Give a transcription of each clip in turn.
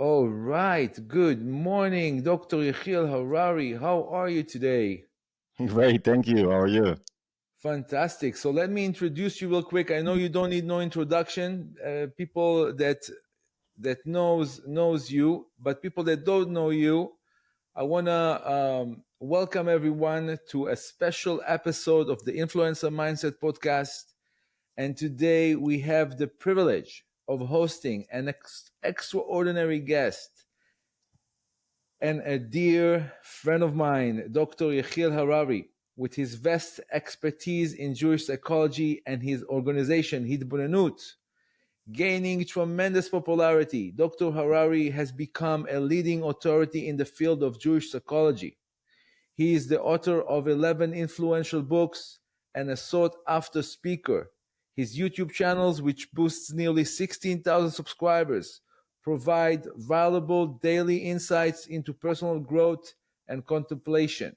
All right. Good morning, Dr. Yehiel Harari. How are you today? Great, thank you. How are you? Fantastic. So let me introduce you real quick. I know you don't need no introduction. People that knows you, but people that don't know you, I wanna welcome everyone to a special episode of the Influencer Mindset podcast. And today we have the privilege of hosting an extraordinary guest and a dear friend of mine, Dr. Yehiel Harari, with his vast expertise in Jewish psychology and his organization, Hidbunanut, gaining tremendous popularity. Dr. Harari has become a leading authority in the field of Jewish psychology. He is the author of 11 influential books and a sought-after speaker. His YouTube channels, which boasts nearly 16,000 subscribers, provide valuable daily insights into personal growth and contemplation.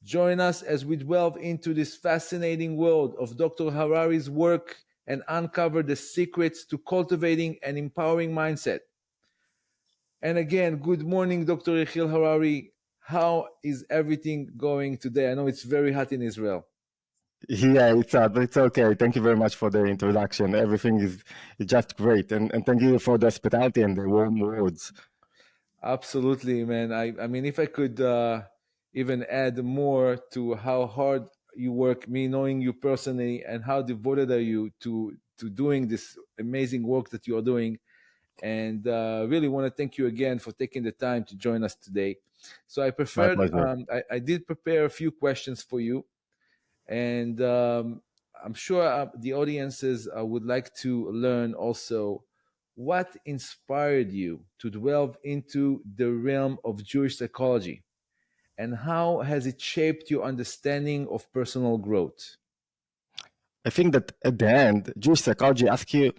Join us as we delve into this fascinating world of Dr. Harari's work and uncover the secrets to cultivating an empowering mindset. And again, good morning, Dr. Yehiel Harari. How is everything going today? I know it's very hot in Israel. Yeah, it's okay. Thank you very much for the introduction. Everything is just great, and thank you for the hospitality and the warm words. Absolutely, man. I mean, if I could even add more to how hard you work, me knowing you personally, and how devoted are you to doing this amazing work that you are doing, and really want to thank you again for taking the time to join us today. So My pleasure. I did prepare a few questions for you, and I'm sure the audiences would like to learn also what inspired you to delve into the realm of Jewish psychology, and how has it shaped your understanding of personal growth? I think that at the end, Jewish psychology asks you,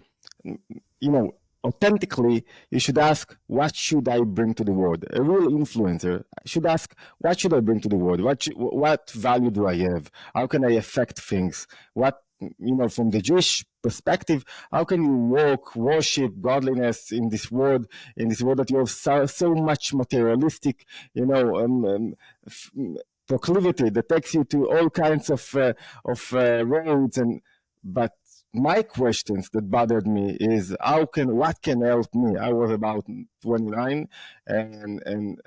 you know, authentically, you should ask, what should I bring to the world? A real influencer should ask, what should I bring to the world? What value do I have? How can I affect things? From the Jewish perspective, how can you walk, worship godliness in this world that you have so much materialistic, you know, f- proclivity that takes you to all kinds of roads but my questions that bothered me is what can help me. I was about 29 and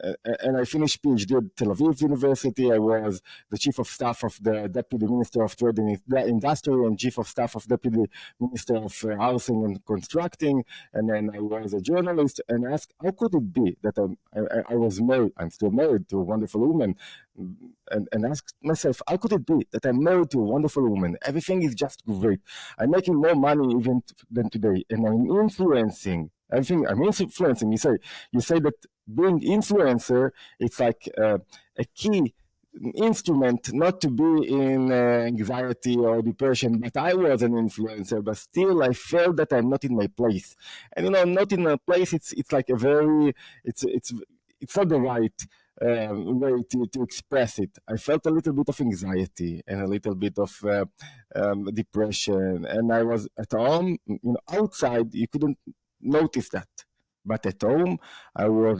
I finished PhD at Tel Aviv University. I was the chief of staff of the deputy minister of trade and industry and chief of staff of deputy minister of housing and constructing, and then I was a journalist and asked how could it be that I was married, I'm still married to a wonderful woman, and asked myself, how could it be that I'm married to a wonderful woman? Everything is just great. I'm making more money even than today, and I'm influencing. Everything I'm influencing. You say that being influencer, it's like a key instrument not to be in anxiety or depression, but I was an influencer, but still I felt that I'm not in my place. And not in my place, it's like a very it's not the right way to express it. I felt a little bit of anxiety and a little bit of depression, and I was at home. Outside you couldn't notice that, but at home I was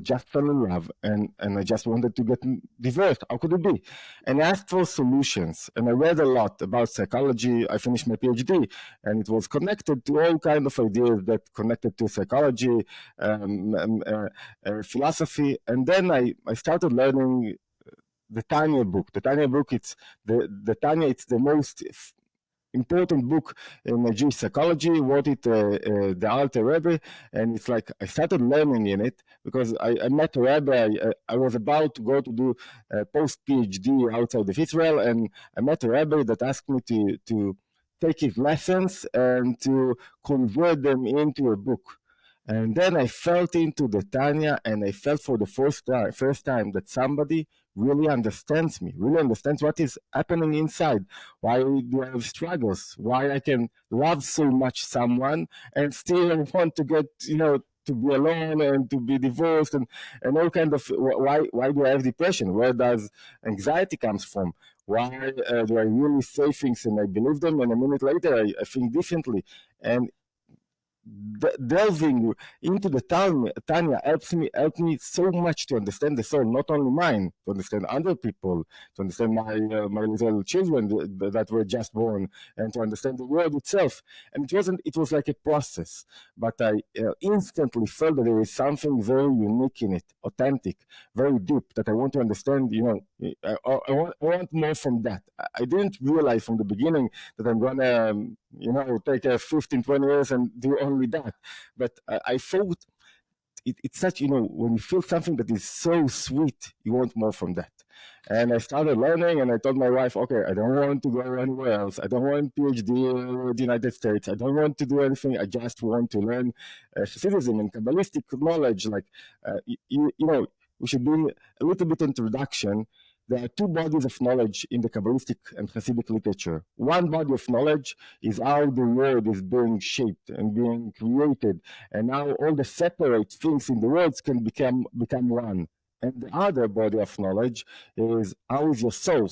just fell in love, and I just wanted to get divorced. How could it be? And I asked for solutions, and I read a lot about psychology. I finished my PhD, and it was connected to all kind of ideas that connected to psychology, philosophy, and then I started learning the Tanya book. The Tanya book, the Tanya. It's the most important book in Jewish psychology. Wrote it the Alter Rebbe, and it's like I started learning in it because I met a Rebbe. I was about to go to do a post PhD outside of Israel, and I met a Rebbe that asked me to take his lessons and to convert them into a book. And then I felt into the Tanya, and I felt for the first time that somebody really understands me, really understands what is happening inside. Why do I have struggles? Why I can love so much someone and still want to get, to be alone and to be divorced and all kind of why do I have depression? Where does anxiety comes from? Why do I really say things and I believe them, and a minute later I think differently? And delving into the Tanya helped me so much to understand the soul, not only mine, to understand other people, to understand my little children that were just born, and to understand the world itself. And it was like a process, but I instantly felt that there is something very unique in it, authentic, very deep, that I want to understand. I want more from that. I didn't realize from the beginning that I'm gonna, take 15, 20 years and do only that. But I thought it's such, when you feel something that is so sweet, you want more from that. And I started learning, and I told my wife, okay, I don't want to go anywhere else. I don't want PhD in the United States. I don't want to do anything. I just want to learn Hasidism and Kabbalistic knowledge. Like, we should do a little bit introduction. There are two bodies of knowledge in the Kabbalistic and Hasidic literature. One body of knowledge is how the world is being shaped and being created, and how all the separate things in the world can become one. And the other body of knowledge is how is your soul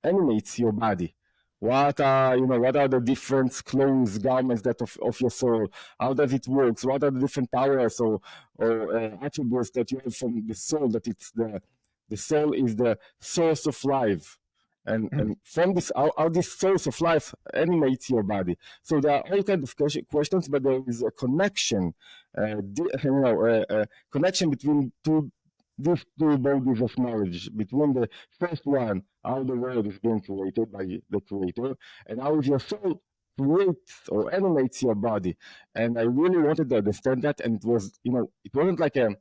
animates your body. What are the different clothes, garments that of your soul? How does it work? What are the different powers or attributes that you have from the soul? That it's the soul is the source of life, and from this, how this source of life animates your body. So there are all kinds of questions, but there is a connection, connection between these two bodies of knowledge. Between the first one, how the world is being created by the creator, and how your soul creates or animates your body. And I really wanted to understand that, and it wasn't like I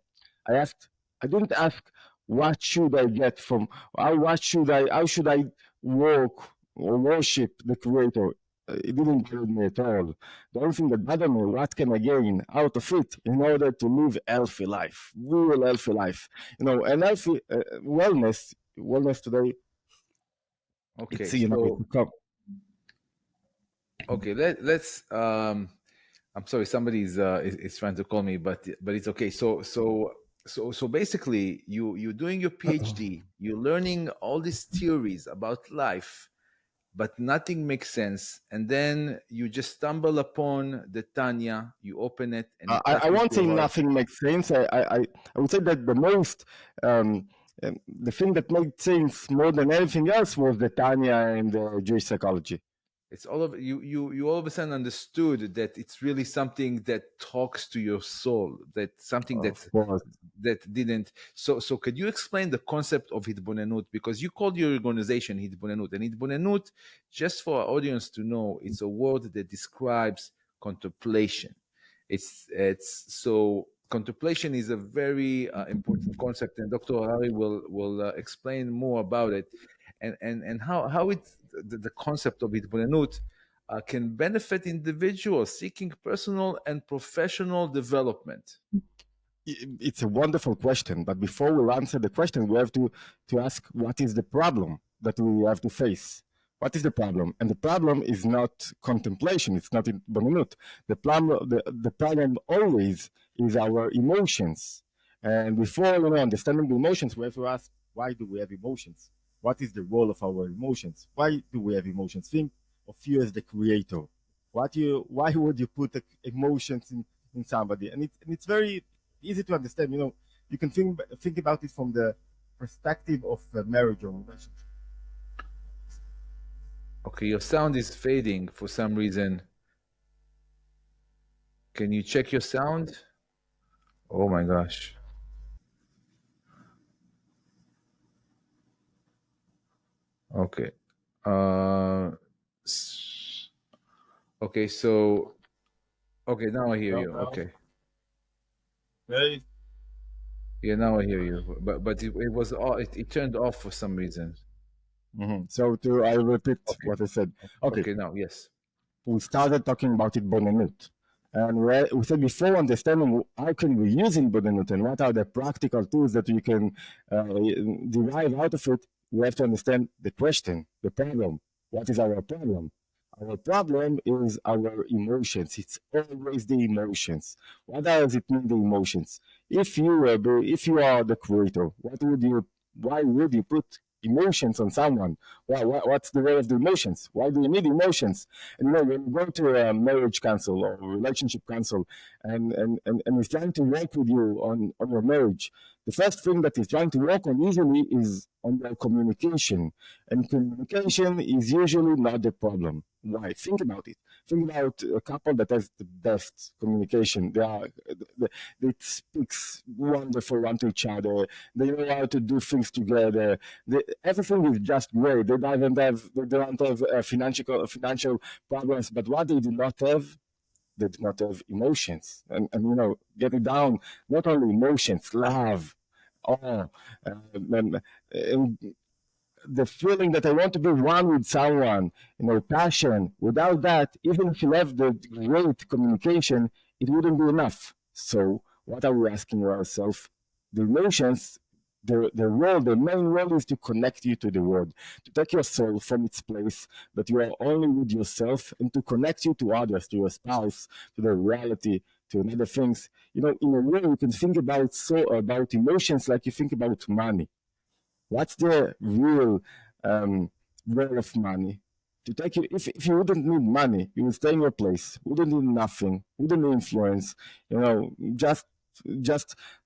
didn't ask what should I get from, how should I work or worship the creator. It didn't bother me at all. The only thing that bothered me, what can I gain out of it in order to live healthy life, real healthy life, and healthy wellness today. Okay, It's okay. Let's. I'm sorry, somebody is trying to call me, but it's okay. So basically, you're doing your PhD. You're learning all these theories about life, but nothing makes sense. And then you just stumble upon the Tanya. You open it, and it I touches won't say your heart. nothing makes sense. I would say that the most the thing that made sense more than anything else was the Tanya and the Jewish psychology. It's all of you all of a sudden understood that it's really something that talks to your soul, that something Of course. that didn't. So could you explain the concept of hitbonenut? Because you called your organization hitbonenut, and hitbonenut, just for our audience to know, it's a word that describes contemplation. It's so contemplation is a very important concept, and Dr. Harari will explain more about it, and how it the concept of hitbonenut can benefit individuals seeking personal and professional development. It's a wonderful question, but before we answer the question, we have to ask what is the problem that we have to face. What is the problem? And the problem is not contemplation. It's not hitbonenut. The problem always is our emotions. And before understanding the emotions, we have to ask, why do we have emotions? What is the role of our emotions? Why do we have emotions? Think of you as the creator. Why would you put emotions in somebody? And it's very easy to understand. You can think about it from the perspective of marriage or relationship. Okay, your sound is fading for some reason. Can you check your sound? Oh my gosh. Okay. Okay, so okay, now I hear you. Okay. Hey. Yeah, now I hear you. But it was it turned off for some reason. So I repeat what I said. Okay, now yes. We started talking about hitbonenut. And we said before, understanding how can we use hitbonenut and what are the practical tools that we can derive out of it, we have to understand the question, the problem. What is our problem? Our problem is our emotions. It's always the emotions. What does it mean, the emotions? If you are the creator, why would you put emotions on someone. What's the role of the emotions? Why do you need emotions? And when you go to a marriage counsel or relationship counsel, and he's trying to work with you on your marriage, the first thing that he's trying to work on usually is on your communication. And communication is usually not the problem. Why? Think about it. Think about a couple that has the best communication. They speaks wonderful one to each other. They know how to do things together. Everything is just great. They don't have financial problems. But what they do not have, they do not have emotions. And get it down. Not only emotions, love, awe, and the feeling that I want to be one with someone, passion. Without that, even if you have the great communication, it wouldn't be enough. So, what are we asking ourselves? The emotions, the main role is to connect you to the world, to take your soul from its place that you are only with yourself, and to connect you to others, to your spouse, to the reality, to other things. In a way, you can think about emotions like you think about money. What's the real role of money? To take you, if you wouldn't need money, you would stay in your place. Wouldn't need nothing. Wouldn't need influence. Just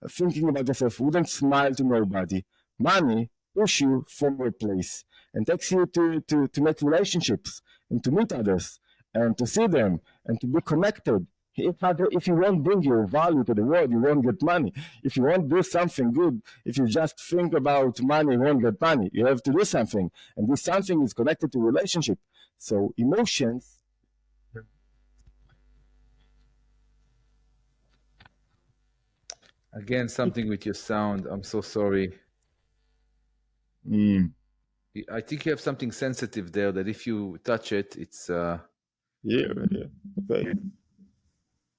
thinking about yourself. Wouldn't smile to nobody. Money push you from your place and takes you to make relationships and to meet others and to see them and to be connected. If you won't bring your value to the world, you won't get money. If you won't do something good, if you just think about money, you won't get money. You have to do something. And this something is connected to relationship. So emotions. Again, something with your sound. I'm so sorry. I think you have something sensitive there that if you touch it, it's Yeah. Okay.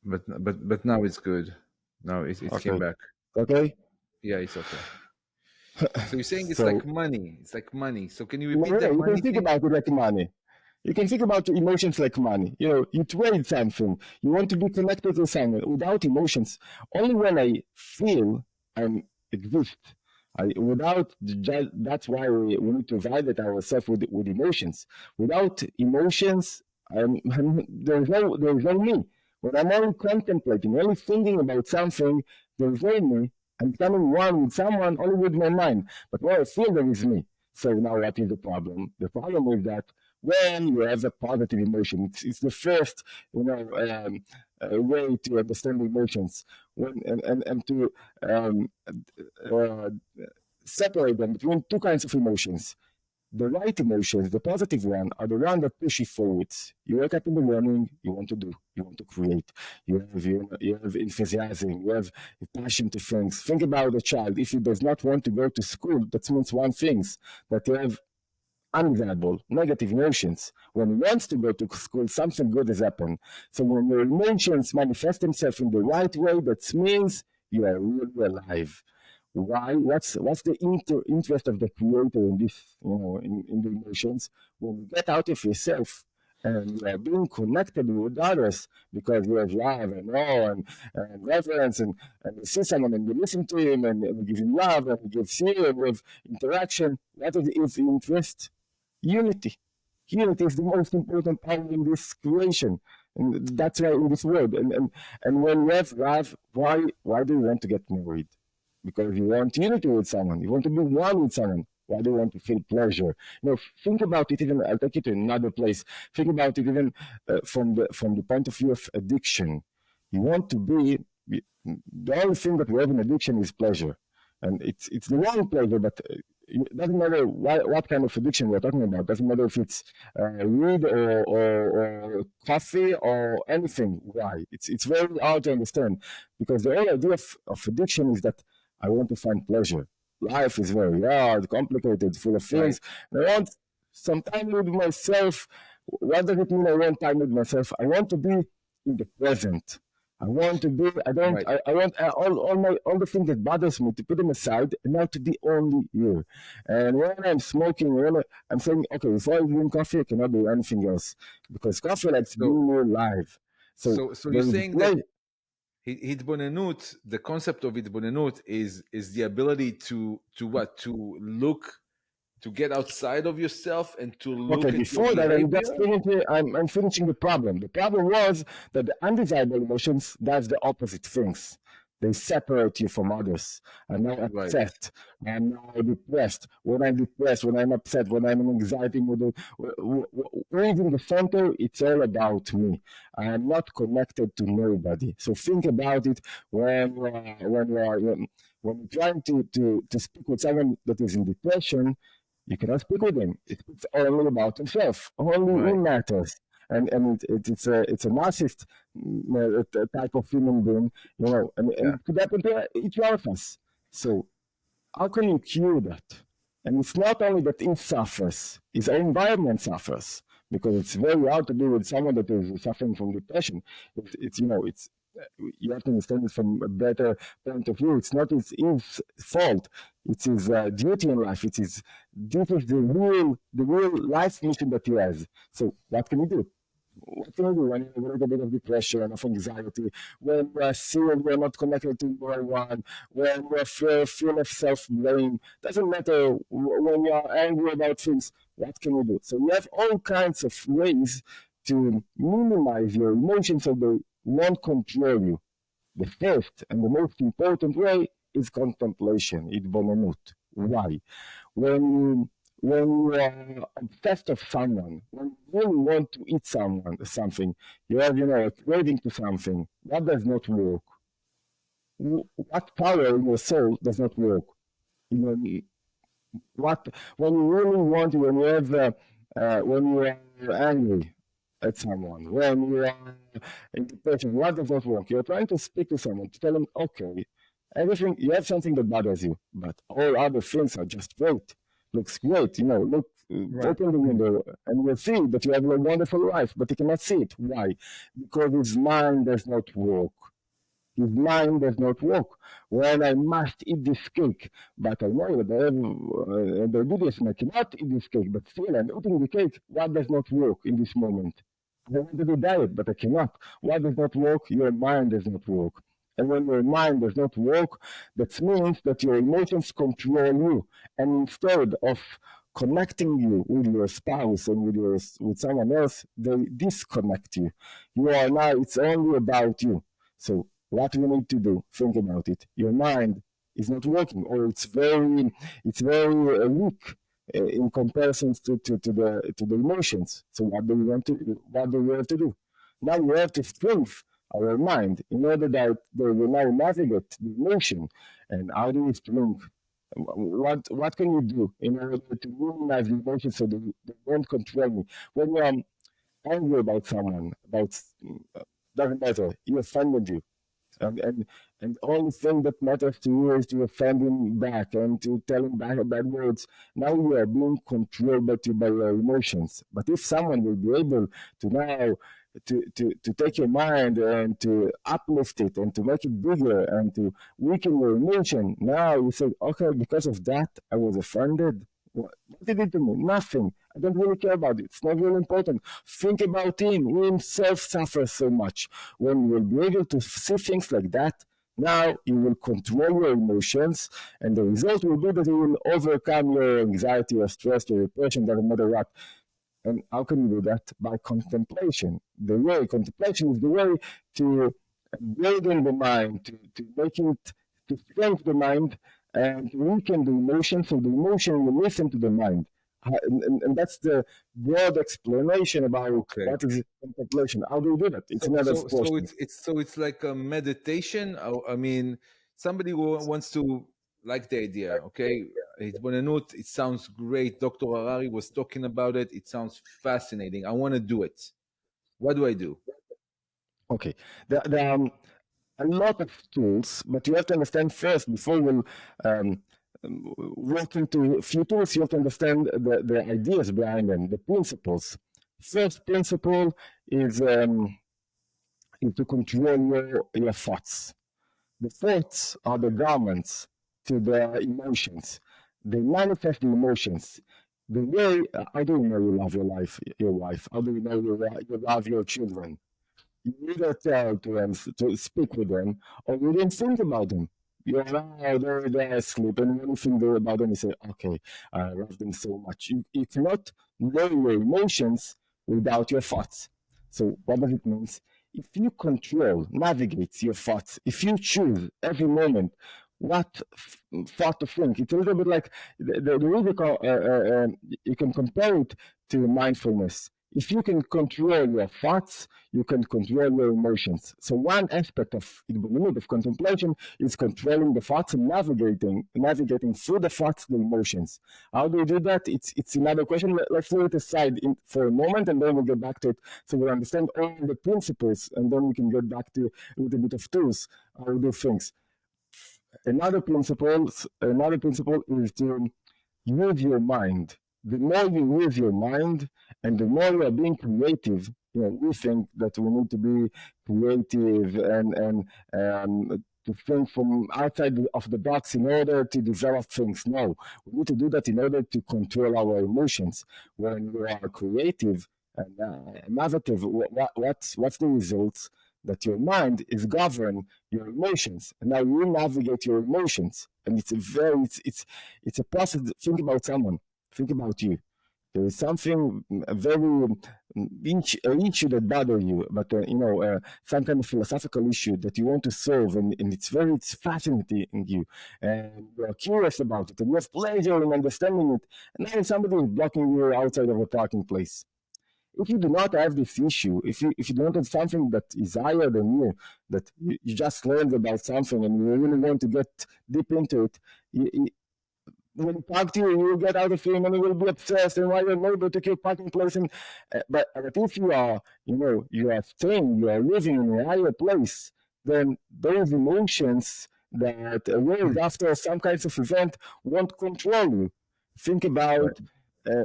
but now it's good. Now it Okay. came back. Okay. Yeah, it's okay. So you're saying it's So- like money. It's like money. So can you repeat No, that you money can think thing? about it like money. You can think about emotions like money. You trade something. You want to be connected to someone without emotions. Only when I feel I exist. That's why we need to validate ourselves with emotions. Without emotions, there's no me. When I'm only contemplating, only thinking about something, there's no me. I'm becoming one with someone only with my mind. But when I feel, there is me. So now what is the problem? The problem is that when you have a positive emotion, it's the first, way to understand emotions. And to uh, separate them between two kinds of emotions. The right emotions, the positive one, are the one that push you forward. You wake up in the morning, you want to do, you want to create, you have enthusiasm, you have passion to things. Think about a child. If he does not want to go to school, that means one thing, that you have undesirable, negative emotions. When he wants to go to school, something good has happened. So when your emotions manifest themselves in the right way, that means you are really alive. Why? What's the interest of the creator in this, in the emotions? When you get out of yourself and you are being connected with others because you have love and awe and reverence and you see someone and you listen to him and you give him love and he gives you and with interaction, what is his interest? Unity. Unity is the most important power in this creation. And that's why in this world. And when you have love, why do you want to get married? Because you want unity with someone. You want to be one with someone. Why do you want to feel pleasure? Think about it even, I'll take you to another place. Think about it even from the point of view of addiction. You want to be, the only thing that we have in addiction is pleasure. And it's the wrong pleasure, but it doesn't matter what kind of addiction we're talking about. It doesn't matter if it's weed or coffee or anything. Why? It's very hard to understand because the whole idea of addiction is that I want to find pleasure. Life is very hard, complicated, full of things. Right. I want some time with myself. What does it mean I want time with myself? I want to be in the present. I want to be. I don't. Right. I want all the things that bothers me to put them aside and now to be only here. And when I'm smoking, I'm saying, okay, before I drink coffee, I cannot do anything else because coffee lets me live. So you're saying that hitbonenut, the concept of hitbonenut is the ability to what? To look to get outside of yourself and to Okay, look at your before that, behavior? I'm finishing the problem. The problem was that the undesirable emotions does the opposite things. They separate you from others. I'm now Right. upset. I'm now depressed. When I'm depressed, when I'm upset, when I'm in anxiety mood, where in the center, it's all about me. I am not connected to nobody. So think about it when you're trying to speak with someone that is in depression. You cannot speak with him. It speaks only about himself. Only he Right. matters. It's a narcissist type of human being, Yeah. and could happen to each one of us. So how can you cure that? And it's not only that he suffers, his environment suffers, because it's very hard to deal with someone that is suffering from depression. It's you have to understand it from a better point of view. It's not his fault. It's his duty in life. This is the real life mission that he has. So what can he do? What can you do when you have a little bit of depression, of anxiety, when you are seeing you're not connected to your one, when you feel of self-blame? Doesn't matter when you are angry about things. What can you do? So you have all kinds of ways to minimize your emotions so they won't control you. The first and the most important way is contemplation, itbonenut. Why? When you when you are obsessed of someone, when you really want to eat something, you have a craving to something that does not work. What power in your soul does not work? You know, what when you really want, when you are angry at someone, when you are in depression, what does not work? You're trying to speak to someone to tell them, okay, everything you have something that bothers you, but all other things are just great. Looks great, look, Right. open the window and you'll see that you have a wonderful life, but you cannot see it. Why? Because his mind does not work. His mind does not work. When I must eat this cake, but I know that the Buddhism, I cannot eat this cake, but still I'm eating the cake. What does not work in this moment? I want to do diet, but I cannot. What does not work? Your mind does not work. And when your mind does not work, that means that your emotions control you. And instead of connecting you with your spouse and with someone else, they disconnect you. You are now, it's only about you. So what we need to do, think about it. Your mind is not working, or it's very weak in comparison to the emotions. So what do we have to do? Now we have to strengthen our mind in order that they will now navigate the emotion. And how do we strengthen? What can you do in order to minimize the emotions so they won't control me? When you're angry about someone, doesn't matter, he offended you, and all the thing that matters to you is to offend him back and to tell him back bad words. Now you are being controlled by your emotions. But if someone will be able to now to take your mind and to uplift it and to make it bigger and to weaken your emotion, now you say, okay, because of that I was offended. What did it to me? Nothing. I don't really care about it. It's not really important. Think about him. He himself suffers so much. When you will be able to see things like that, now you will control your emotions, and the result will be that you will overcome your anxiety or stress or depression, doesn't matter what. And how can you do that? By contemplation. Contemplation is the way to building the mind, to make it, to strengthen the mind and to weaken the emotion, so the emotion will listen to the mind. And that's the broad explanation about Okay. what is contemplation. How do you do that? It's So another so so portion. it's like a meditation. I mean, somebody who wants to like the idea. Okay, Hitbonenut, it sounds great. Dr. Harari was talking about it. It sounds fascinating. I want to do it. What do I do? Okay. There are a lot of tools, but you have to understand first, before we'll um, work into a few tools, you have to understand the ideas behind them, the principles. First principle is to control your thoughts. The thoughts are the garments to the emotions. They manifest the emotions. The way, how do you know you love your wife? How do you know you love your children? You either tell to them to speak with them, or you didn't think about them. You're there asleep, and when you think about them, you say, okay, I love them so much. You cannot know your emotions without your thoughts. So what does it mean? If you control, navigate your thoughts, if you choose every moment what thought to think, it's a little bit like the way you can compare it to mindfulness. If you can control your thoughts, you can control your emotions. So one aspect of contemplation is controlling the thoughts and navigating through the thoughts, the emotions. How do you do that? It's another question. Let's leave it aside for a moment, and then we'll get back to it. So we'll understand all the principles, and then we can get back to a little bit of tools, how to do things. Another principle is to use your mind. The more you use your mind and the more you are being creative, we think that we need to be creative and to think from outside of the box in order to develop things. No, we need to do that in order to control our emotions. When we are creative and innovative, what's the results? That your mind is govern your emotions, and now you navigate your emotions, and it's a process. Think about someone. Think about you. There is something very issue that bother you, but some kind of philosophical issue that you want to solve, and it's fascinating you, and you are curious about it, and you have pleasure in understanding it. And then somebody is blocking you outside of a parking place. If you do not have this issue, if you do not have something that is higher than you, that you just learned about something and you really want to get deep into it, when you talk to you, you will get out of him and you will be obsessed and why you're not able to keep parking place. And but if you are staying, you are living in a higher place, then those emotions that arise after some kinds of event won't control you. Think Right. about uh,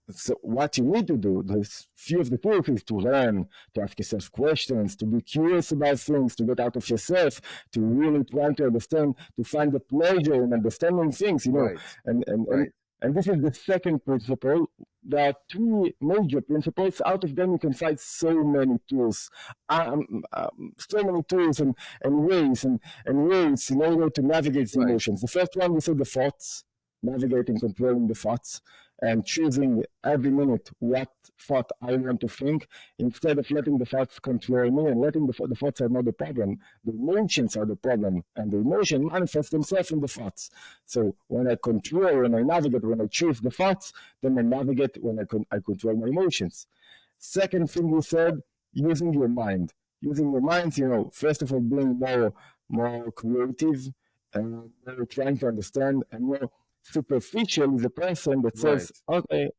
so what you need to do, there's few of the tools is to learn, to ask yourself questions, to be curious about things, to get out of yourself, to really try to understand, to find the pleasure in understanding things, Right. and and and, Right. and this is the second principle. There are three major principles. Out of them, you can find so many tools, so many tools and ways in order to navigate the Right. emotions. The first one, we said the thoughts, navigating, controlling the thoughts and choosing every minute what thought I want to think instead of letting the thoughts control me and letting the thoughts are not the problem. The emotions are the problem, and the emotion manifests themselves in the thoughts. So when I control, when I navigate, when I choose the thoughts, then I navigate when I control my emotions. Second thing we said, using your mind. Using your mind, first of all, being more creative and trying to understand and more superficial is a person that Right. says, okay,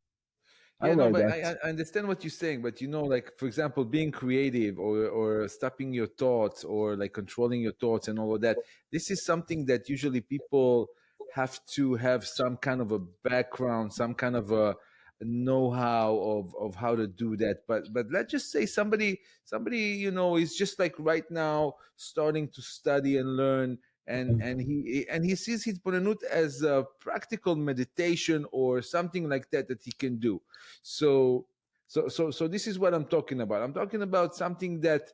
I Yeah, no, know but that. I understand what you're saying, but like for example, being creative or stopping your thoughts or like controlling your thoughts and all of that. This is something that usually people have to have some kind of a background, some kind of a know-how of how to do that. But let's just say somebody is just like right now starting to study and learn and he sees Hitbonenut as a practical meditation or something like that he can do. So this is what I'm talking about. I'm talking about something that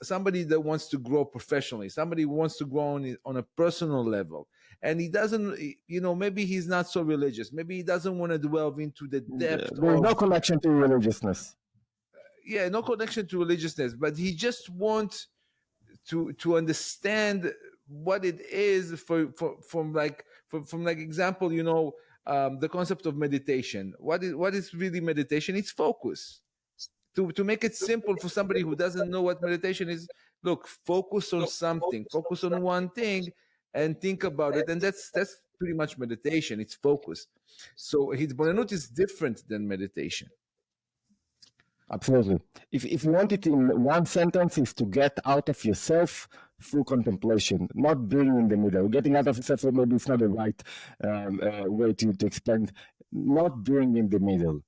somebody that wants to grow professionally, somebody who wants to grow on a personal level, and he doesn't, maybe he's not so religious, maybe he doesn't want to delve into the depth There is no of, connection to religiousness. yeah, no connection to religiousness, but he just wants to understand what it is from like example, the concept of meditation. What is really meditation? It's focus. To make it simple for somebody who doesn't know what meditation is, look, focus on something, focus on one thing and think about it, and that's pretty much meditation. It's focus. So Hitbonenut is different than meditation. Absolutely. If you want it in one sentence, is to get out of yourself through contemplation, not being in the middle. Getting out of yourself, maybe it's not the right way to explain. Not being in the middle.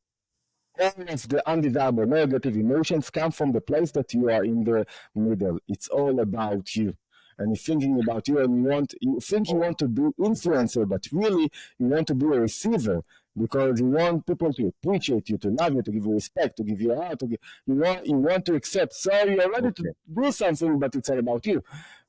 All of the undesirable negative emotions come from the place that you are in the middle. It's all about you. And you're thinking about you, and you think you want to be influencer, but really you want to be a receiver because you want people to appreciate you, to love you, to give you respect, to give you a heart, you want to accept. So you're ready to Okay. do something, but it's all about you.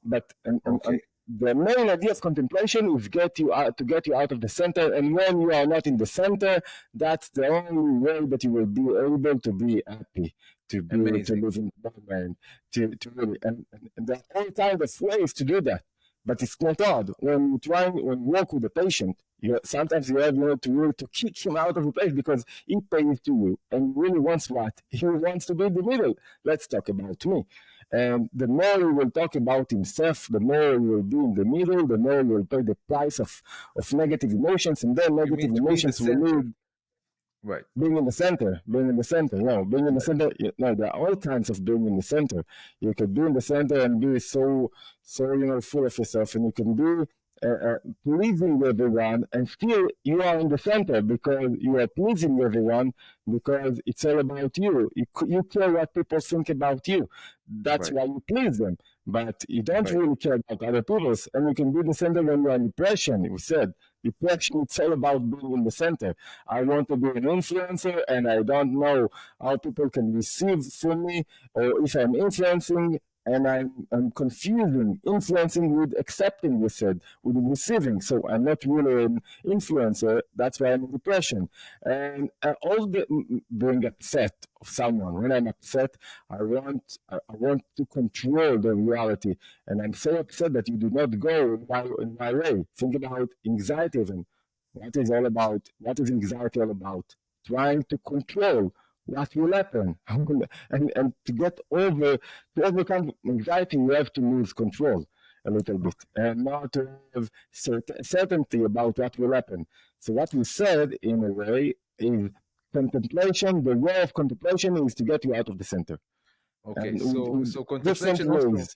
But and Okay. the main idea of contemplation is get you out to get you out of the center. And when you are not in the center, that's the only way that you will be able to be happy, to Amazing. live in the moment, to really and there are all kinds of ways to do that. But it's not hard. When you work with a patient, sometimes you have to kick him out of the place because he pays to you and he really wants what? He wants to be in the middle. Let's talk about me. And the more he will talk about himself, the more he will be in the middle, the more he will pay the price of negative emotions, and then You mean negative to be in the emotions will center? lead Right. being in the center, being in the center. No, being in the Right. center. There are all kinds of being in the center. You could be in the center and be so full of yourself, and you can be pleasing everyone, and still you are in the center because you are pleasing everyone because it's all about you. You care what people think about you. That's Right. why you please them. But you don't Right. really care about other people's, and you can be in the center when you're in depression. We said depression. It's all about being in the center. I want to be an influencer and I don't know how people can receive from me or if I'm influencing and I'm confusing influencing with accepting, we said, with receiving. So I'm not really an influencer. That's why I'm in depression. And all the being upset of someone. When I'm upset, I want to control the reality. And I'm so upset that you do not go in my way. Think about anxiety even. What is anxiety all about? Trying to control what will happen. And to overcome anxiety, you have to lose control a little bit Okay. and not to have certainty about what will happen. So what we said in a way is contemplation, the way of contemplation is to get you out of the center. Okay. And So with different contemplation also, ways.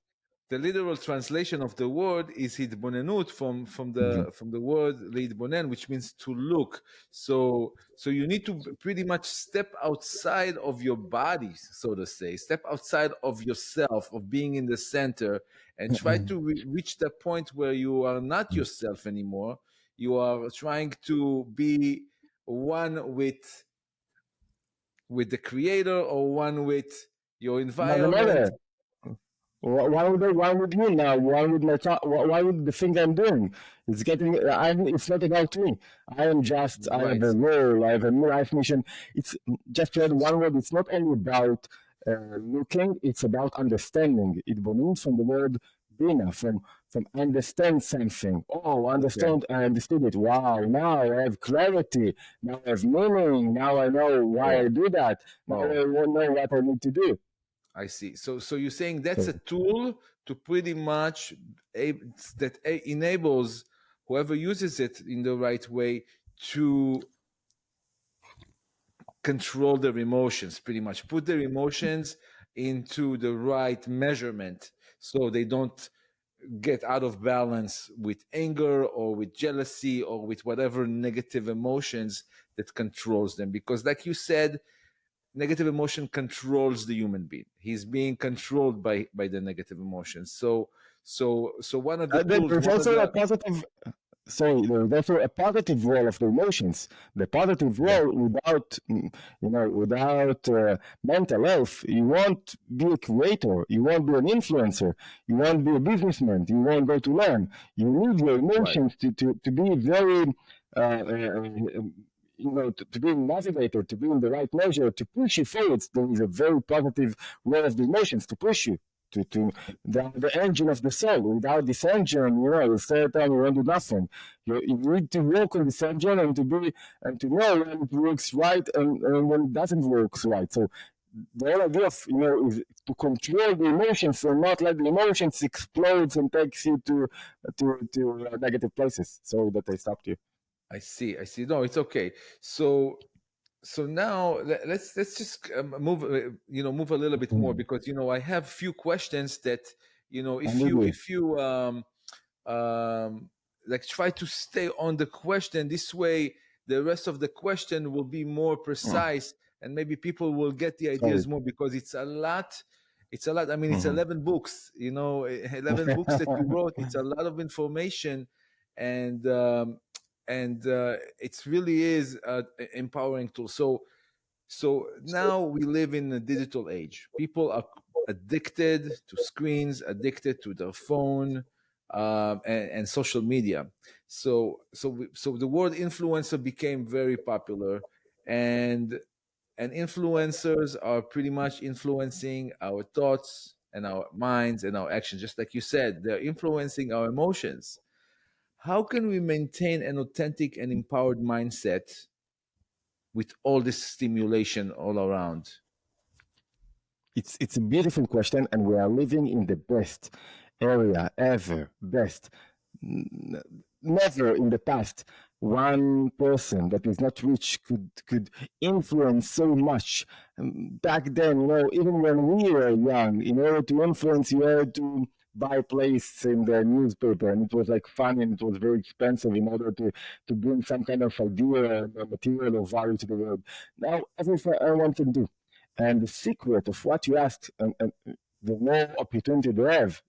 the literal translation of the word is hitbonenut Mhm. from the word להתבונן, which means to look. So you need to pretty much step outside of your body, so to say, step outside of yourself, of being in the center, and try to reach the point where you are not yourself anymore. You are trying to be one with the creator or one with your Doesn't environment. matter. Why would you now? Why would the thing I'm doing? It's not about me. I have Right. a role, I have a life mission. It's just to add one word, it's not only about looking, it's about understanding. It belongs from the word bina, from understand something. Oh, Okay. I understood it. Wow, now I have clarity. Now I have meaning. Now I know why I Oh, do that. Now oh, I know what I need to do. I see. So you're saying that's So a tool to pretty much enables whoever uses it in the right way to control their emotions, pretty much put their emotions into the right measurement so they don't get out of balance with anger or with jealousy or with whatever negative emotions that controls them. Because like you said, negative emotion controls the human being. He's being controlled by the negative emotions. So one of the tools, there's one of also a the positive sorry, therefore a positive role of the emotions. The positive yeah, role without mental health, you won't be a creator, you won't be an influencer, you won't be a businessman, you won't go to learn. You need your right. emotions to be very, uh, uh, to be motivated, to be in the right measure, to push you forward. There is a very positive role of the emotions to push you. To the engine of the soul. Without this engine, you stay at home, you won't do nothing. You need to work on this engine and to know when it works right and when it doesn't work right. So the whole idea of is to control the emotions and not let the emotions explode and takes you to negative places. So that I stopped you. I see. No, it's okay. So now let's just move move a little bit more, Mhm. because I have few questions that I'm if with you you. if you um like try to stay on the question this way, the rest of the question will be more Mm. precise, and maybe people will get the Sorry. ideas more, because it's a lot. I mean, it's Mhm. 11 books, 11 books that you wrote. It's a lot of information, and it really is empowering tool. So So now we live in a digital age. People are addicted to screens, addicted to their phone, and social media. So the word influencer became very popular, and influencers are pretty much influencing our thoughts and our minds and our actions. Just like you said, they're influencing our emotions. How can we maintain an authentic and empowered mindset with all this stimulation all around? It's a beautiful question, and we are living in the best area ever. Best. N- Never in the past one person that is not rich could influence so much. Back then, even when we were young, in order to influence, you had to buy place in the newspaper, and it was like fun, and it was very expensive in order to bring some kind of idea or material or value to the world. Now everyone can do, and the secret of what you ask, and the more opportunity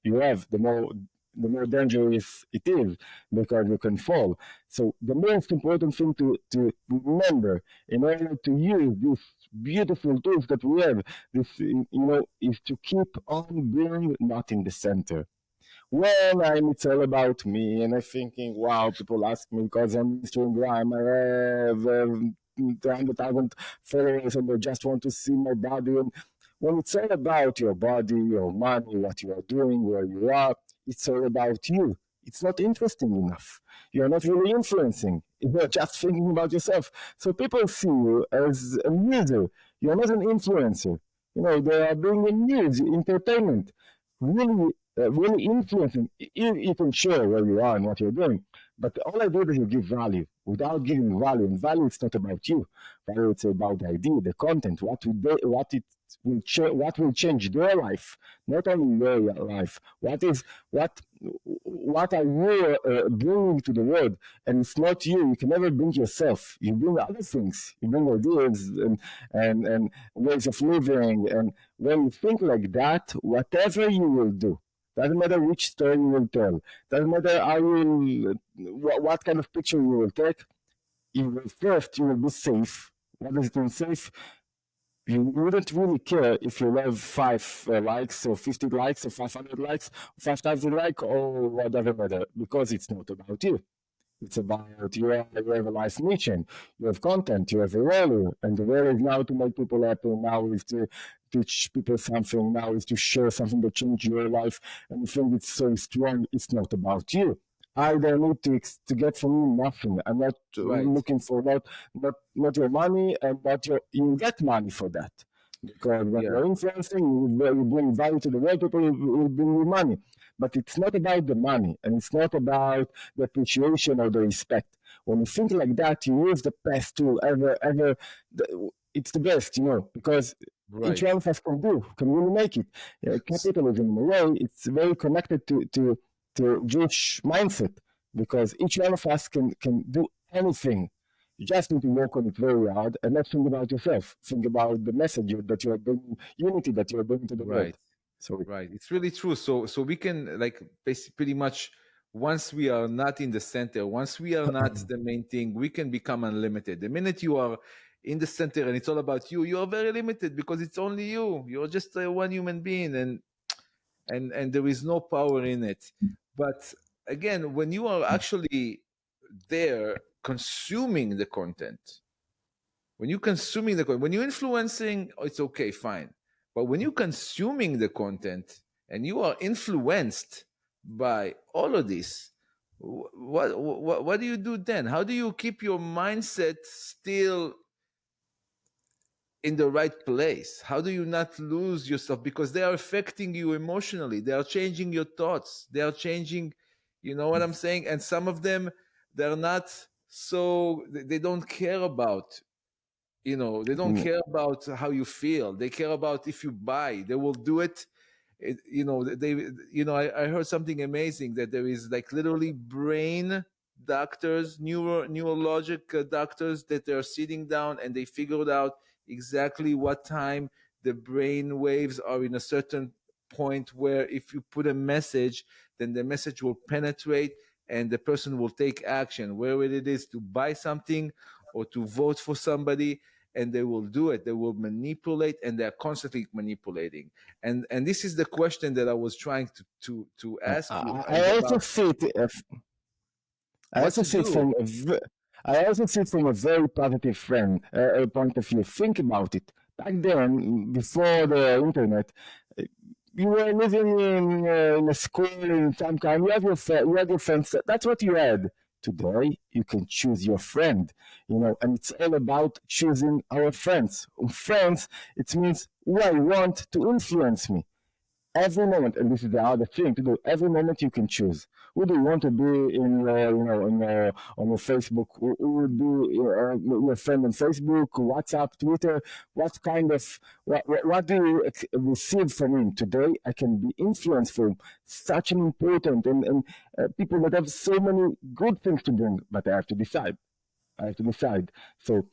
you have, the more dangerous it is, because you can fall. So the most important thing to remember in order to use these beautiful tools that we have, is to keep on being not in the center. When it's all about me, and I'm thinking, wow, people ask me because I'm Instagram, I have 200,000 followers, and they just want to see my body. And when it's all about your body, your money, what you are doing, where you are, it's all about you. It's not interesting enough. You're not really influencing. You're just thinking about yourself. So people see you as a user. You're not an influencer. They are doing a news, entertainment, really influencing. You can share where you are and what you're doing, but all I do is you give value. Without giving value, and value is not about you. Value it's about the idea, the content, what will change their life, not only your life. What are you bringing to the world? And it's not you. You can never bring yourself. You bring other things. You bring ideas and ways of living. And when you think like that, whatever you will do, doesn't matter which story you will tell, doesn't matter what kind of picture you will take, you will be safe. What does it mean safe? You wouldn't really care if you have 5 likes or 50 likes or 500 likes, 5,000 likes, or whatever matter, because it's not about you. It's about you have a life mission, you have content, you have a value, and the value is now to make people happy. Now is to teach people something. Now is to share something that change your life. And I think it's so strong. It's not about you. I don't need to get from you nothing. I'm not Right. looking for not your money, and not your you get money for that. Because when Yeah. you're influencing, you bring value to the world, people will bring you money. But it's not about the money, and it's not about the appreciation or the respect. When you think like that, you use the best tool ever. It's the best, because each Right. one of us can really make it. Capitalism, in a way, it's very connected to Jewish mindset, because each one of us can do anything. You just need to work on it very hard, and not think about yourself. Think about the message that you are bringing, unity that you are bringing to the world. Right. So Right. It's really true. So we can, like, pretty much, once we are not in the center, once we are not the main thing, we can become unlimited. The minute you are in the center and it's all about you, you are very limited because it's only you. You're just one human being, and there is no power in it. But again, when you are actually there consuming the content, when you're consuming the content, when you're influencing, it's okay, fine. But when you're consuming the content and you are influenced by all of this, what do you do then? How do you keep your mindset still in the right place? How do you not lose yourself? Because they are affecting you emotionally. They are changing your thoughts. They are changing, you know what I'm saying? And some of them, they're not so, they don't care about, they don't mm, care about how you feel. They care about if you buy. They will do it. I heard something amazing, that there is like literally brain doctors, neurologic doctors, that they're sitting down and they figured out exactly what time the brain waves are in a certain point, where if you put a message, then the message will penetrate and the person will take action, whether it is to buy something or to vote for somebody. and they will do it. They will manipulate, and they're constantly manipulating. And this is the question that I was trying to ask you, I is also about see it. I what also to see it do. I also see it from a very positive friend point of view. Think about it. Back then, before the internet, uh, you were living in a school in some kind. You have you had your friends. That's what you had. Today, you can choose your friend. And it's all about choosing our friends. Friends, it means who I want to influence me every moment, and this is the other thing to do. Every moment you can choose. Who do you want to be on your Facebook? Who would be your friend on Facebook, WhatsApp, Twitter? What do you receive from him today? I can be influenced from such an important and people that have so many good things to bring, but I have to decide. I have to decide. So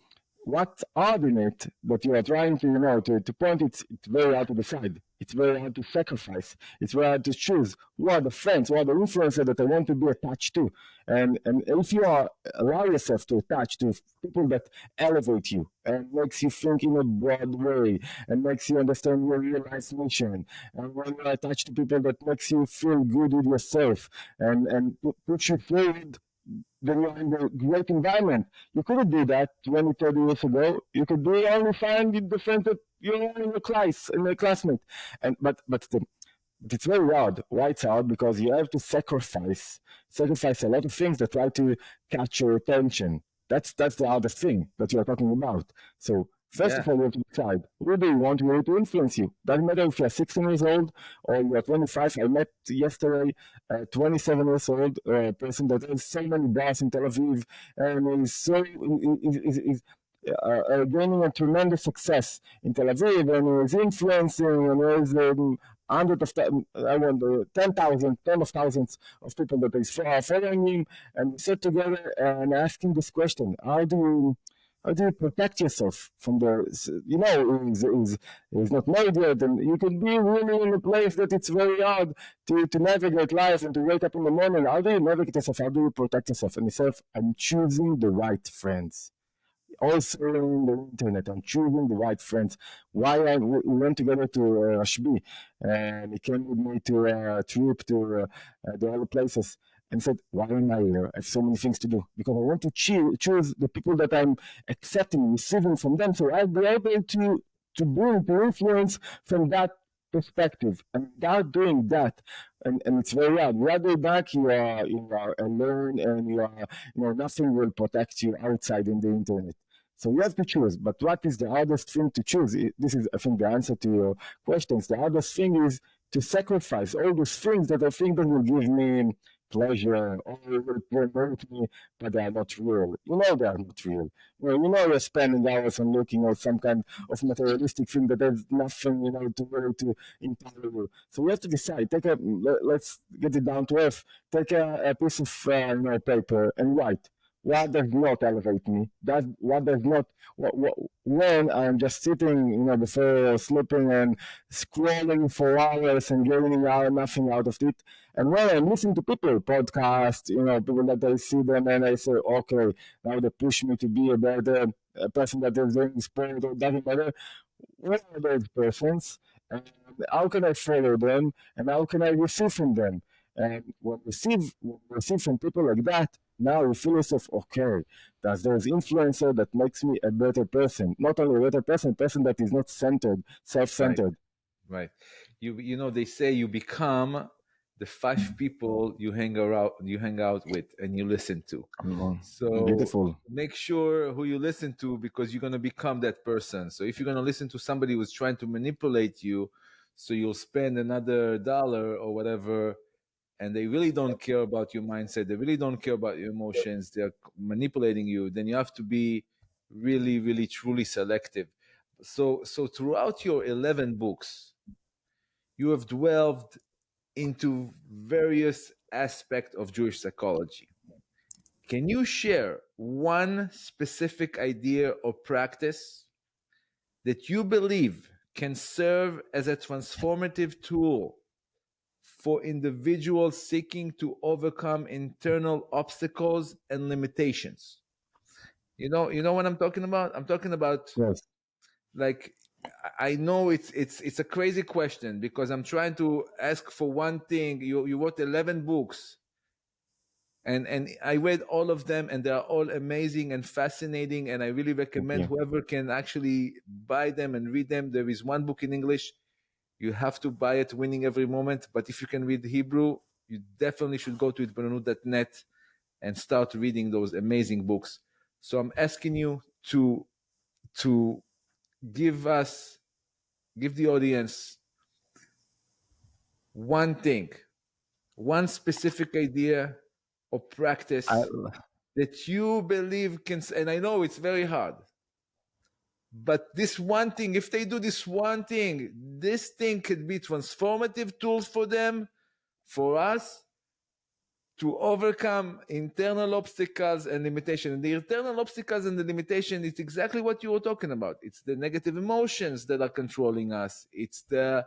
what are the net that you are trying to point, it's very hard to decide. It's very hard to sacrifice. It's very hard to choose who are the friends, who are the influencers that I want to be attached to. And if you are allow yourself to attach to people that elevate you and makes you think in a broad way and makes you understand your real life mission, and when you are attached to people that makes you feel good with yourself and push you forward, then you're in a great environment. You couldn't do that 20, 30 years ago. You could do only find the friends that you're in the class, in the classmate. But it's very hard. Why it's hard? Because you have to sacrifice a lot of things that try to catch your attention. That's the hardest thing that you are talking about. So first Yeah, of all, you have to decide who do you want really to influence you. Doesn't matter if you're 16 years old or you're 25. I met yesterday a 27 years old person that has so many bars in Tel Aviv and is gaining a tremendous success in Tel Aviv and is influencing and is hundreds of I want 10,000, tens of thousands of people that is following him, and we sit together and asking this question: how do you protect yourself from is not made yet, and you can be really in a place that it's very hard to navigate life and to wake up in the morning. How do you navigate yourself? How do you protect yourself? And yourself, I'm choosing the right friends also on the internet. I'm choosing the right friends. We went together to Rashbi, and he came with me to a trip to the other places. And said, "Why am I here? I have so many things to do because I want to choose the people that I'm accepting, receiving from them, so I'll be able to influence from that perspective. And without doing that, and it's very hard. Rather back, you are alone, and nothing will protect you outside in the internet. So you have to choose. But what is the hardest thing to choose? This is, I think, the answer to your questions. The hardest thing is to sacrifice all those things that I think that will give me pleasure or will promote me, but they are not real. They are not real. You're spending hours on looking at some kind of materialistic thing that has nothing, to really to empower you. So we have to decide. Let's get it down to earth. Take a piece of paper and write. What does not elevate me? What does not when I'm just sitting, before sleeping and scrolling for hours and getting nothing out of it. And when I'm listening to people, podcasts, people that I see them and I say, okay, now they push me to be a better person that is doing sport or doesn't matter. What are those persons? And how can I follow them? And how can I receive from them? And when we receive from people like that, now you feel yourself, okay, there's influencer that makes me a better person. Not only a better person that is not centered, right, self-centered. right. They say you become the five people you hang out with and you listen to. So Beautiful. make sure who you listen to, because you're going to become that person. So if you're going to listen to somebody who's trying to manipulate you, so you'll spend another dollar or whatever, and they really don't care about your mindset, they really don't care about your emotions, they're manipulating you, then you have to be really, really, truly selective. So throughout your 11 books, you have delved into various aspects of Jewish psychology. Can you share one specific idea or practice that you believe can serve as a transformative tool for individuals seeking to overcome internal obstacles and limitations? You know what I'm talking about? I'm talking about, Yes. like, I know it's a crazy question because I'm trying to ask for one thing. You wrote 11 books, and I read all of them, and they are all amazing and fascinating, and I really Thank recommend you. whoever can actually buy them and read them. There is one book in English. You have to buy it, Winning Every Moment. But if you can read Hebrew, you definitely should go to itbananut.net and start reading those amazing books. So I'm asking you to give us, give the audience one thing, one specific idea or I, practice that you believe can, and I know it's very hard, but this one thing, if they do this one thing, this thing could be transformative tools for them, for us, to overcome internal obstacles and limitation. And the internal obstacles and the limitation is exactly what you were talking about. It's the negative emotions that are controlling us. It's the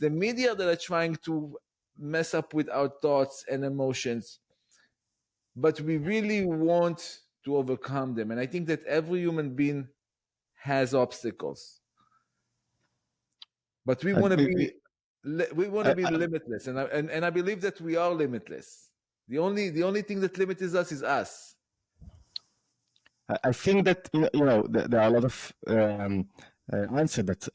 media that are trying to mess up with our thoughts and emotions. But we really want to overcome them. And I think that every human being has obstacles. But we I, want to be I, limitless. And I believe that we are limitless. The only thing that limits us is us. I think that there are a lot of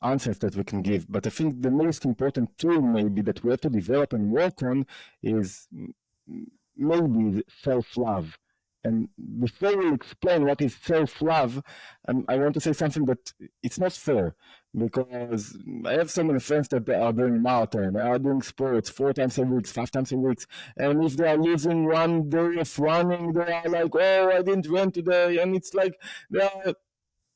answers that we can give, but I think the most important tool maybe that we have to develop and work on is maybe self-love. And before we explain what is self-love, I want to say something that it's not fair, because I have so many friends that are doing marathon, are doing sports 4 times a week, 5 times a week, and if they are losing one day of running, they are like, "Oh, I didn't run today," and it's like they are,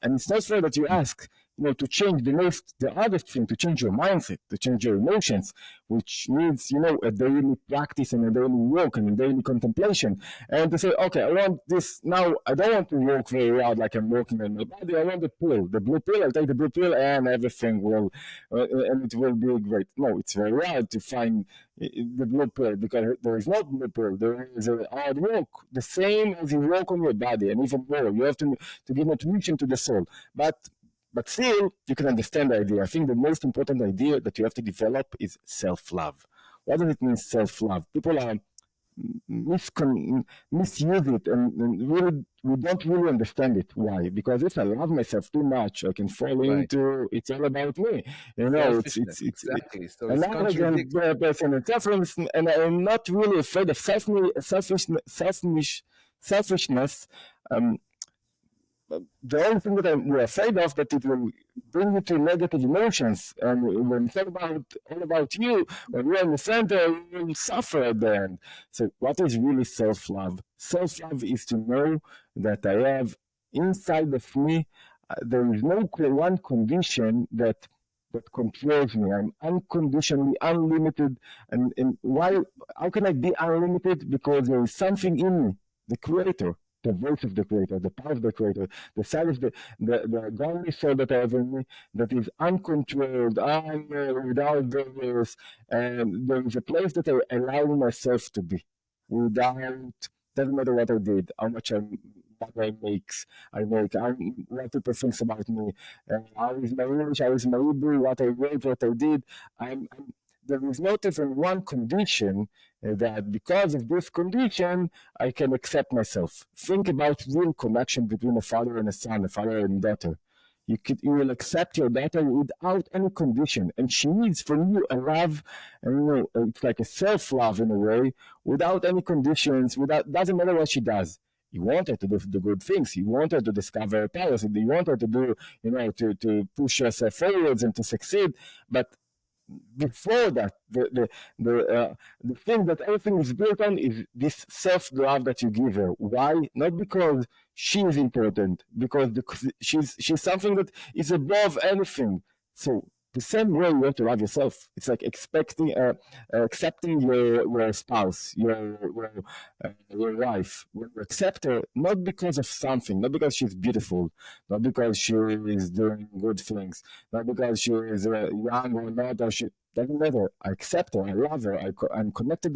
and it's not fair that you ask, to change the hardest thing, to change your mindset, to change your emotions, which needs, a daily practice and a daily work and a daily contemplation. And to say, okay, I want this now, I don't want to work very hard like I'm working on my body. I want the pill, the blue pill. I'll take the blue pill and everything will, and it will be great. No, it's very hard to find the blue pill, because there is no blue pill. There is a hard work, the same as you work on your body, and even more. You have to give nutrition to the soul. But still, you can understand the idea. I think the most important idea that you have to develop is self-love. What does it mean, self-love? People are misuse it, and really we don't really understand it. Why? Because if I love myself too much, I can fall Right. into it's all about me. Selfishness. Exactly. So An it's arrogant contradict. person and selfless, and I'm not really afraid of selfishness. Um, the only thing that we're afraid of, that it will bring you to negative emotions. And when it's all about you, when you're in the center, you will suffer at the end. So what is really self-love? Self-love is to know that I have inside of me, there is no one condition that controls me. I'm unconditionally unlimited. And why? How can I be unlimited? Because there is something in me, the creator, the voice of the creator, the power of the creator, the side of the godly soul that I have in me, that is uncontrolled, without barriers, and there is a place that I allow myself to be, without, doesn't matter what I did, how much what I make, what people think about me, how is my English, how is my Hebrew, what I wrote, what I did. There is not even one condition that because of this condition I can accept myself. Think about real connection between a father and a son, a father and daughter. You will accept your daughter without any condition, and she needs from you a love, and it's like a self-love in a way, without any conditions. Without, doesn't matter what she does. You want her to do the good things. You want her to discover her powers. You want her to do, to push herself forwards and to succeed. But before that, the thing that everything is built on is this self-love that you give her. Why? Not because she is important, because she's something that is above anything. So the same way you have to love yourself. It's like accepting your spouse, your wife. When you accept her, not because of something, not because she's beautiful, not because she is doing good things, not because she is young or not, or she doesn't matter. I accept her, I love her, I'm connected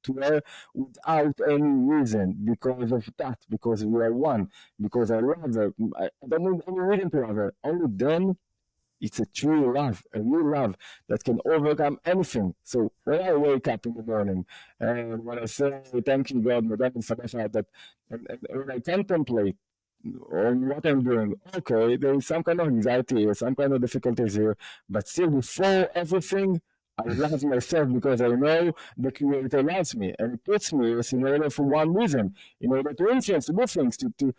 to her without any reason, because of that, because we are one, because I love her. I don't need any reason to love her. Only then it's a true love, a real love that can overcome anything. So when I wake up in the morning and when I say, thank you, God, Madame Sadasha, that, and when I contemplate on what I'm doing, okay, there is some kind of anxiety here, some kind of difficulties here, but still, before everything, I love myself because I know the Creator loves me and puts me here in order for one reason, in order to influence, to do things, to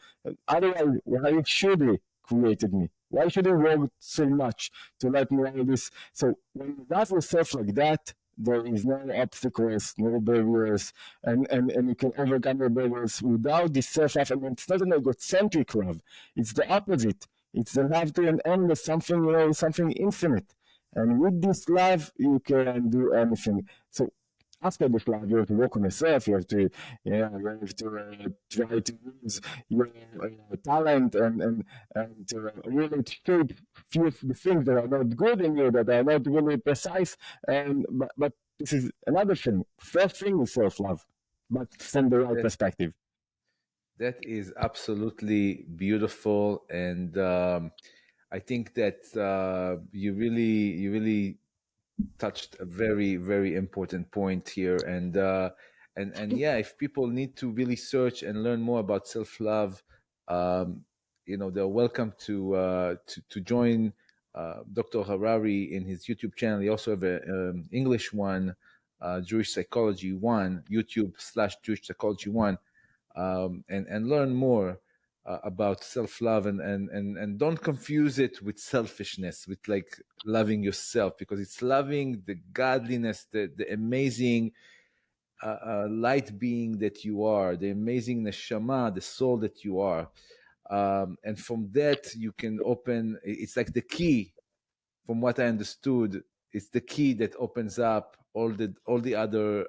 otherwise, why should He created me? Why should He work so much to let me all this? So when you love yourself like that, there is no obstacles, no barriers, and you can overcome your barriers without this self-love. I mean, it's not an egocentric love. It's the opposite. It's the love to an endless, something, something infinite. And with this love, you can do anything. So after this love, you have to work on yourself. You have to, you have to try to use your talent and to really shape few of the things that are not good in you, that are not really precise. And but this is another thing. First thing is self-love, but from the right That perspective. that is absolutely beautiful, and I think that you really touched a very very important point here, and yeah, if people need to really search and learn more about self love, um, they're welcome to join Dr. Harari in his YouTube channel. He also have a English one, Jewish Psychology One, YouTube/Jewish Psychology One, and learn more about self-love, and don't confuse it with selfishness, with like loving yourself, because it's loving the godliness, the amazing light being that you are, the amazing neshama, the soul that you are, and from that you can open. It's like the key, from what I understood. It's the key that opens up all the other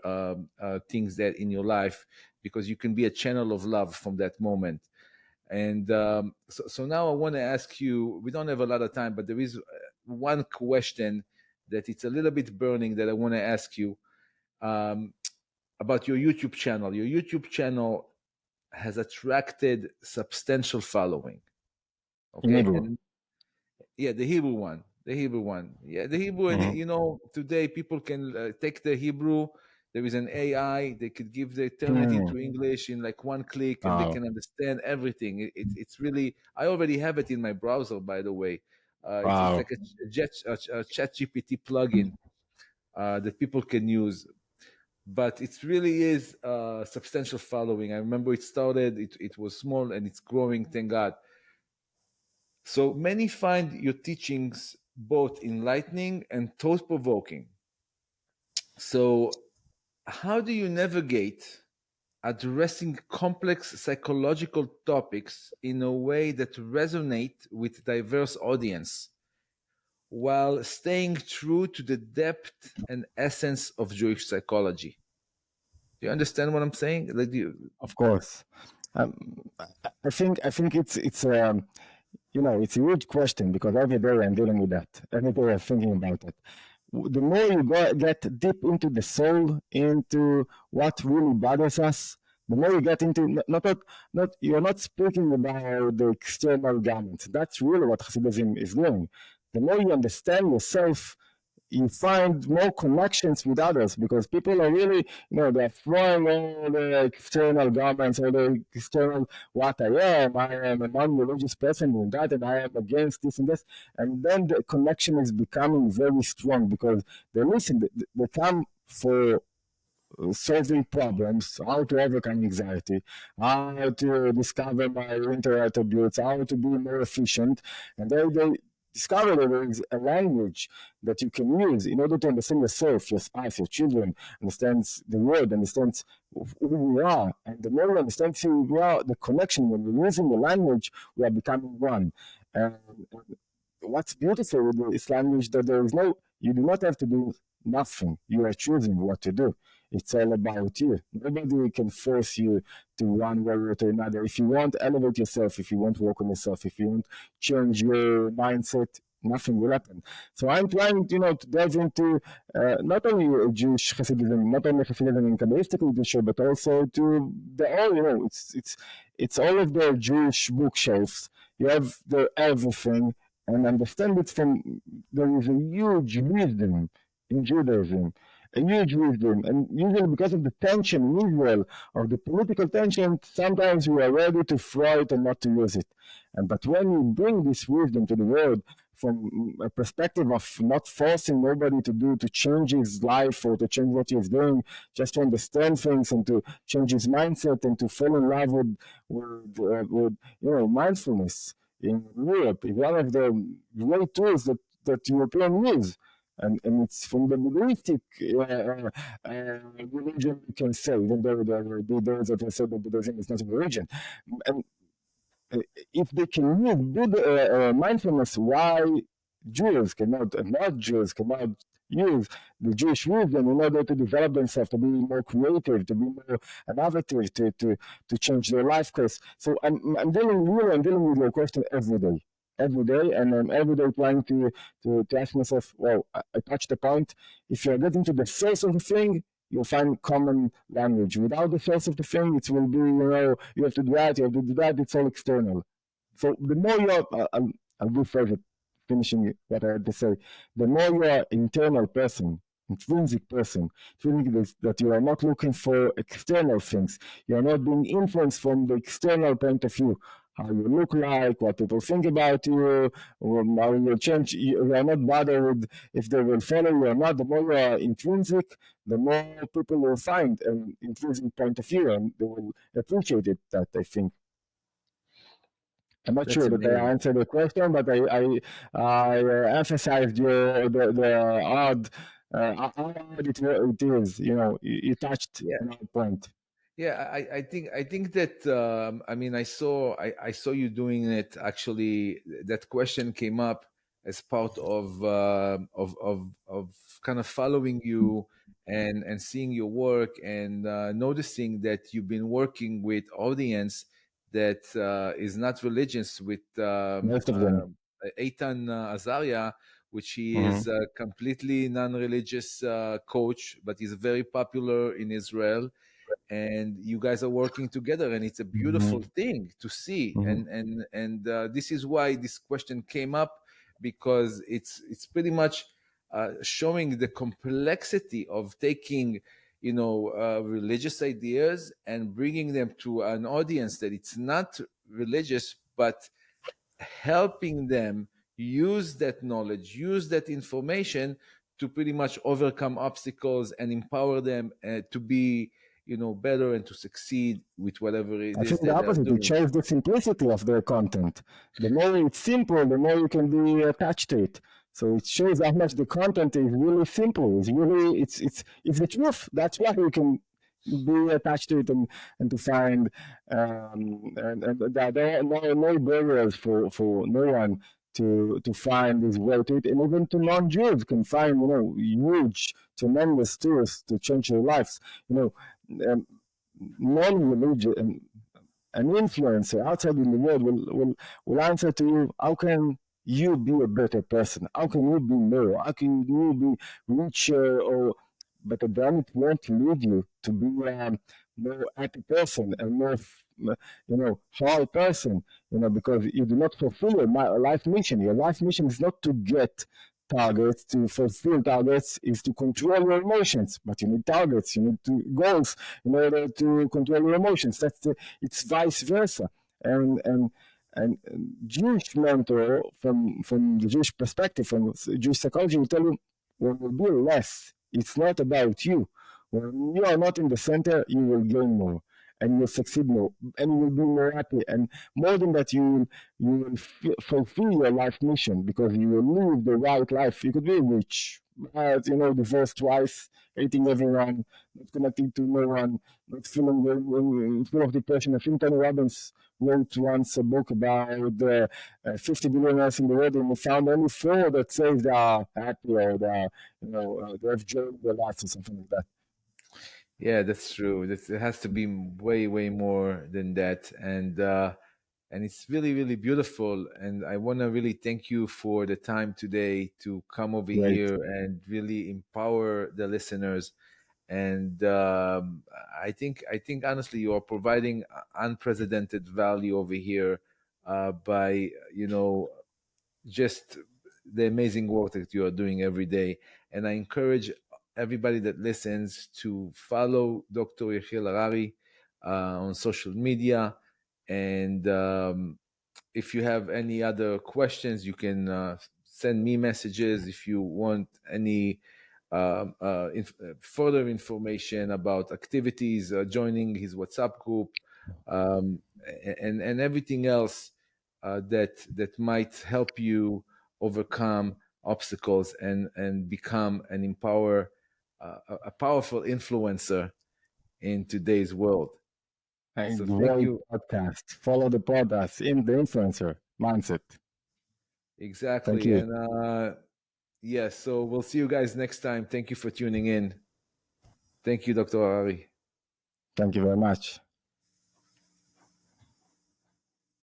things that in your life, because you can be a channel of love from that moment. And so now I want to ask you. We don't have a lot of time, but there is one question that it's a little bit burning that I want to ask you, um, about your YouTube channel. Your YouTube channel has attracted substantial following. In Okay, Hebrew. and yeah, the Hebrew one, the Hebrew one. Yeah, the Hebrew, and Mhm. today people can take the Hebrew. There is an AI. They could give the turn it Hmm. into English in like one click, and they Wow. can understand everything. It's really. I already have it in my browser, by the way. It's Wow. like a Chat GPT plugin that people can use, but it really is a substantial following. I remember it started. It was small and it's growing. Thank God. So many find your teachings both enlightening and thought provoking. So, how do you navigate addressing complex psychological topics in a way that resonate with diverse audience while staying true to the depth and essence of Jewish psychology? Do you understand what I'm saying? Like, Of course. Um, I think it's a huge question because every day I'm dealing with that. Every day I'm thinking about it. The more you get deep into the soul, into what really bothers us, the more you get into not you're not speaking about the external garments. That's really what Hasidism is doing. The more you understand yourself, you find more connections with others because people are really, they're throwing all the external garments, all the external what I am. I am a non-religious person and that, and I am against this and this. And then the connection is becoming very strong because they listen, they come for solving problems, how to overcome anxiety, how to discover my winter attributes, how to be more efficient. And they discover that there is a language that you can use in order to understand yourself, your spouse, your children, understands the world, understands who we are. And the more we understand who we are, the connection, when we're using the language, we are becoming one. And what's beautiful with this language that there is no, you do not have to do nothing. You are choosing what to do. It's all about you. Nobody can force you to one way or to another. If you want to elevate yourself, if you want to work on yourself, if you want to change your mindset, nothing will happen. So I'm trying, to delve into not only Jewish Hasidism, not only Hasidism in Kabbalistic literature, but also to the all, it's all of the Jewish bookshelves. You have the everything, and understand it from there is a huge wisdom in Judaism, a huge wisdom, and usually because of the tension in Israel, of the political tension, sometimes we are ready to throw it and not to use it. But when you bring this wisdom to the world from a perspective of not forcing nobody to change his life or to change what he's doing, just to understand things and to change his mindset and to fall in love with mindfulness in Europe is one of the great tools that Europeans use. And it's from the Buddhistic religion, you can say, even though there will be those that will say that Buddhism is not a religion. And if they can use good mindfulness, why Jews cannot, and not Jews cannot use the Jewish wisdom in order to develop themselves, to be more creative, to be more innovative, to change their life course. So I'm dealing with your question every day, and I'm every day trying to ask myself, well, I touched the point. If you're getting to the source of the thing, you'll find common language. Without the source of the thing, it will be, you have to do that, you have to do that, it's all external. So the more you're, I'll do further, finishing what I had to say, the more you're internal person, intrinsic person, feeling that you are not looking for external things, you are not being influenced from the external point of view, how you look like, what people think about you, or how you will change. You are not bothered if they will follow you or not. The more you are intrinsic, the more people will find an intrinsic point of view and they will appreciate it, that I think. I'm not That's sure that I amazing. answered the question, but I emphasized the odd how odd it is. You touched Yeah. another point. Yeah, I think that I mean I saw you doing it actually. That question came up as part of kind of following you and seeing your work and noticing that you've been working with audience that is not religious with Most of them. Eitan Azaria, which he Mm-hmm. is a completely non-religious coach, but he's very popular in Israel, and you guys are working together, and it's a beautiful Mm-hmm. thing to see. Mm-hmm. And this is why this question came up, because it's pretty much showing the complexity of taking religious ideas and bringing them to an audience that it's not religious, but helping them use that knowledge, use that information to pretty much overcome obstacles and empower them to be, better and to succeed with whatever it I is think the that they're opposite. It doing. shows the simplicity of their content. The more it's simple, the more you can be attached to it. So it shows how much the content is really simple. It's the truth. That's why you can be attached to it and to find and there are no barriers for no one to find his way to it, and even to non-Jews can find huge tremendous tools to change their lives. Um, Non-religion, an influencer outside in the world will answer to you, how can you be a better person? How can you be more? How can you be richer? But at the end, it won't lead you to be a more happy person and more, whole person, because you do not fulfill your life mission. Your life mission is not to get targets, to fulfill targets, is to control your emotions. But you need targets, you need goals in order to control your emotions. It's vice versa. And Jewish mentor from the Jewish perspective, from Jewish psychology, will tell you when you do less, it's not about you. When you are not in the center, you will gain more and you will succeed more and you will be more happy. And more than that, you will fulfill your life mission because you will live the right life. You could be rich, but divorced twice, hating everyone, not connecting to no one, not feeling full of depression. I think Tony Robbins wrote once a book about the 50 billionaires in the world, and he found only four that says they are happy or they have joy in their lives or something like that. Yeah, that's true. It has to be way more than that. And and it's really, really beautiful. And I want to really thank you for the time today to come over Great. here and really empower the listeners. And I think honestly, you are providing unprecedented value over here by just the amazing work that you are doing every day. And I encourage everybody that listens to follow Dr. Yehiel Harari on social media. And if you have any other questions, you can send me messages. If you want any further information about activities, joining his WhatsApp group, um, and everything else that might help you overcome obstacles and become and empower a powerful influencer in today's world. A So thank great you. podcast. Follow the podcast in the influencer mindset. Thank Exactly. you. And yes, so we'll see you guys next time. Thank you for tuning in. Thank you, Dr. Harari. Thank you very much.